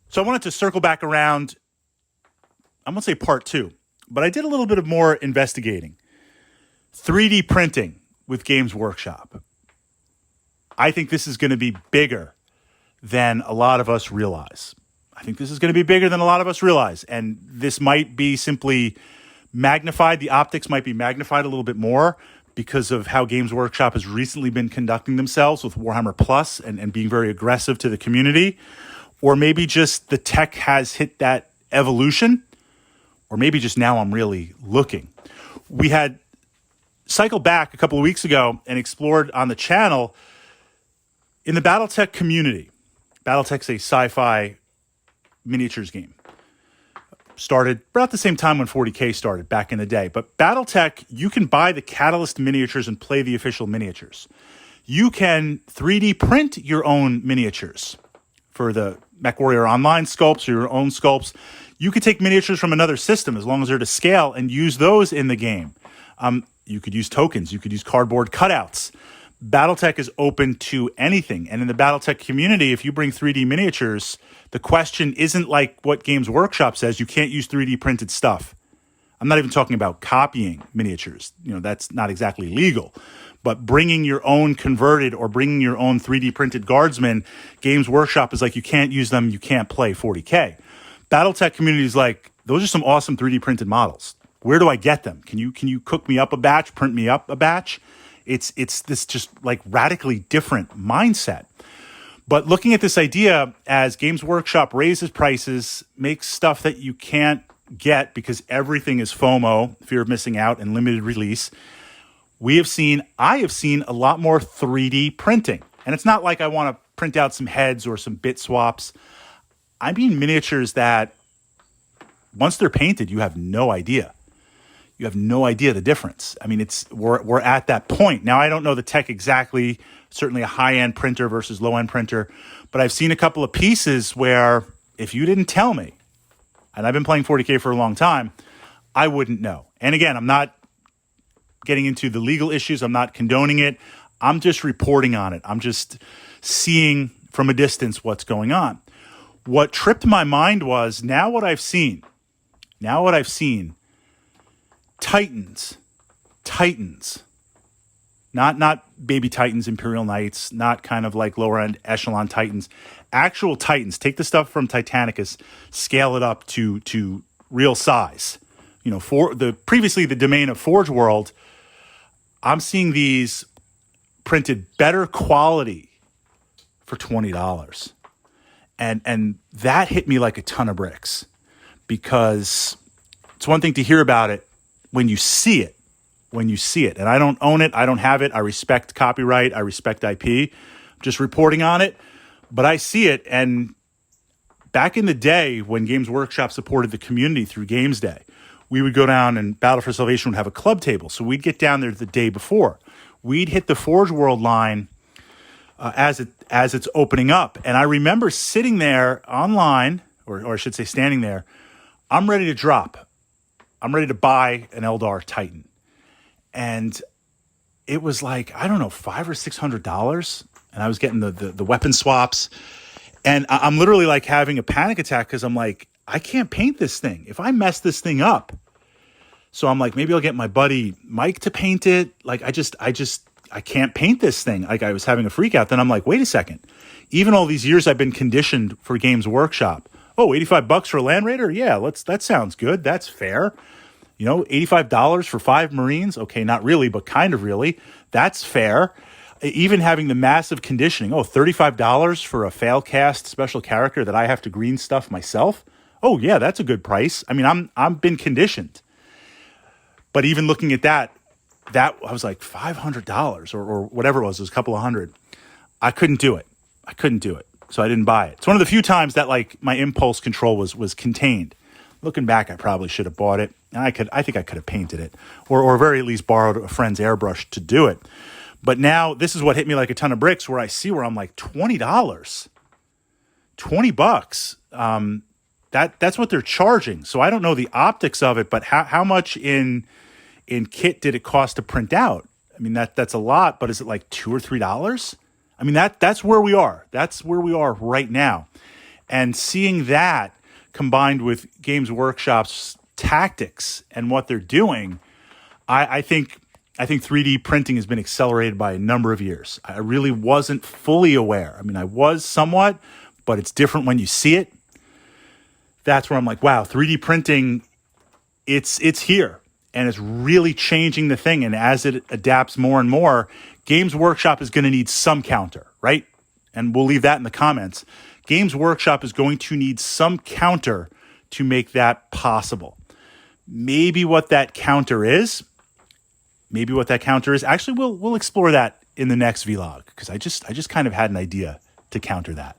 So I wanted to circle back around. I'm going to say part two, but I did a little bit of more investigating. 3D printing with Games Workshop. I think this is going to be bigger than a lot of us realize. And this might be simply magnified. The optics might be magnified a little bit more because of how Games Workshop has recently been conducting themselves with Warhammer Plus and being very aggressive to the community. Or maybe just the tech has hit that evolution. Or maybe just now I'm really looking. We had cycled back a couple of weeks ago and explored on the channel in the Battletech community. Battletech's a sci-fi miniatures game. Started about the same time when 40K started back in the day. But Battletech, you can buy the Catalyst miniatures and play the official miniatures. You can 3D print your own miniatures for the MechWarrior Online sculpts or your own sculpts. You could take miniatures from another system as long as they're to scale and use those in the game. You could use tokens. You could use cardboard cutouts. Battletech is open to anything. And in the Battletech community, if you bring 3D miniatures, the question isn't like what Games Workshop says, you can't use 3D printed stuff. I'm not even talking about copying miniatures. That's not exactly legal. But bringing your own converted or bringing your own 3D printed guardsmen, Games Workshop is like, you can't use them, you can't play 40K. Battletech community is like, those are some awesome 3D printed models. Where do I get them? Can you cook me up a batch, print me up a batch? It's this just like radically different mindset. But looking at this idea as Games Workshop raises prices, makes stuff that you can't get because everything is FOMO, fear of missing out, and limited release, I have seen a lot more 3D printing. And it's not like I want to print out some heads or some bit swaps. I mean miniatures that once they're painted, you have no idea. You have no idea the difference. I mean, we're at that point. Now, I don't know the tech exactly, certainly a high-end printer versus low-end printer, but I've seen a couple of pieces where if you didn't tell me, and I've been playing 40K for a long time, I wouldn't know. And again, I'm not getting into the legal issues. I'm not condoning it. I'm just reporting on it. I'm just seeing from a distance what's going on. What tripped my mind was now what I've seen, Titans, not baby Titans, Imperial Knights, not kind of like lower end echelon Titans, actual Titans. Take the stuff from Titanicus, scale it up to real size. For previously the domain of Forge World, I'm seeing these printed better quality for $20. And that hit me like a ton of bricks, because it's one thing to hear about it when you see it. And I don't own it. I don't have it. I respect copyright. I respect IP. I'm just reporting on it. But I see it. And back in the day when Games Workshop supported the community through Games Day, we would go down and Battle for Salvation would have a club table. So we'd get down there the day before. We'd hit the Forge World line as it's opening up. And I remember sitting there online, or I should say standing there. I'm ready to drop. I'm ready to buy an Eldar Titan. And it was like, I don't know, $500 or $600. And I was getting the weapon swaps. And I'm literally like having a panic attack because I'm like, I can't paint this thing. If I mess this thing up. So I'm like, maybe I'll get my buddy Mike to paint it. Like, I can't paint this thing. Like, I was having a freak out. Then I'm like, wait a second. Even all these years I've been conditioned for Games Workshop. Oh, $85 for a Land Raider? Yeah, that sounds good. That's fair. $85 for 5 Marines? Okay, not really, but kind of really. That's fair. Even having the massive conditioning. Oh, $35 for a fail cast special character that I have to green stuff myself? Oh, yeah, that's a good price. I mean, I'm been conditioned. But even looking at that I was like $500 or whatever it was a couple of hundred. I couldn't do it. So I didn't buy it. It's one of the few times that like my impulse control was contained. Looking back, I probably should have bought it. And I think I could have painted it or very at least borrowed a friend's airbrush to do it. But now this is what hit me like a ton of bricks, where I see where I'm like $20, $20. That's what they're charging. So I don't know the optics of it, but how much in kit did it cost to print out? I mean, that's a lot, but is it like $2 or $3? I mean, that's where we are. That's where we are right now. And seeing that combined with Games Workshop's tactics and what they're doing, I think 3D printing has been accelerated by a number of years. I really wasn't fully aware. I mean, I was somewhat, but it's different when you see it. That's where I'm like, wow, 3D printing, it's here, and it's really changing the thing. And as it adapts more and more, Games Workshop is going to need some counter, right? And we'll leave that in the comments. Games Workshop is going to need some counter to make that possible. Maybe what that counter is, actually we'll explore that in the next vlog, because I just kind of had an idea to counter that.